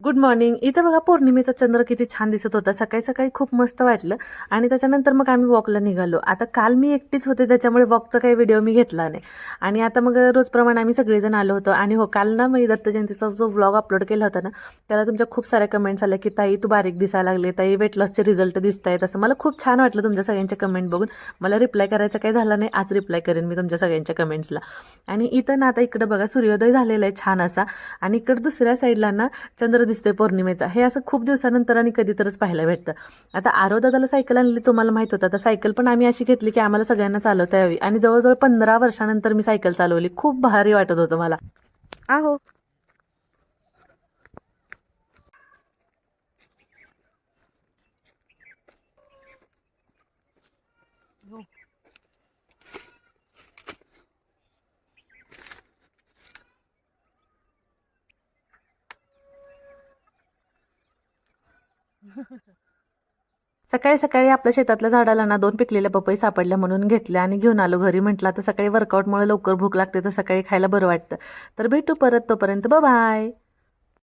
Good morning. इथं बघा पौर्णिमेचा चंद्र किती छान दिसत होता. सकाळी सकाळी खूप मस्त वाटलं आणि त्याच्यानंतर मग आम्ही वॉकला निघालो. आता काल मी एकटीच होते त्याच्यामुळे वॉकचा काही व्हिडिओ मी घेतला नाही आणि आता मग रोजप्रमाणे आम्ही सगळेजण आलो होतो. आणि हो, काल ना मी दत्त जयंतीचा जो व्लॉग अपलोड केला होता ना, त्याला तुमच्या खूप साऱ्या कमेंट्स आल्या की ताई तू बारीक दिसायला लागले, ताई वेट लॉसचे रिझल्ट दिसत आहेत. असं मला खूप छान वाटलं तुमच्या सगळ्यांच्या कमेंट बघून. मला रिप्लाय करायचं काही झालं नाही, आज रिप्लाय करेन मी तुमच्या सगळ्यांच्या कमेंट्सला. आणि इथं ना आता इकडं बघा सूर्योदय झालेला आहे छान असा, आणि इकडं दुसऱ्या साईडला ना चंद्र दिसतोय पौर्णिमेचा. हे असं खूप दिवसानंतर आणि कधीतरच पाहायला भेटतं. आता आरो दादाला सायकल आणली तुम्हाला माहित होतं. आता सायकल पण आम्ही अशी घेतली की आम्हाला सगळ्यांना चालवता यावी, आणि जवळजवळ 15 वर्षानंतर मी सायकल चालवली. खूप भारी वाटत होतं मला. आहो. सकाळी सकाळी आपल्या शेतातल्या झाडाला ना 2 पिकलेल्या पपई सापडल्या म्हणून घेतल्या आणि घेऊन आलो घरी. म्हटलं आता सकाळी वर्कआउटमुळे लवकर भूक लागते तर सकाळी खायला बरं वाटतं. तर भेटू परत, तोपर्यंत बाय.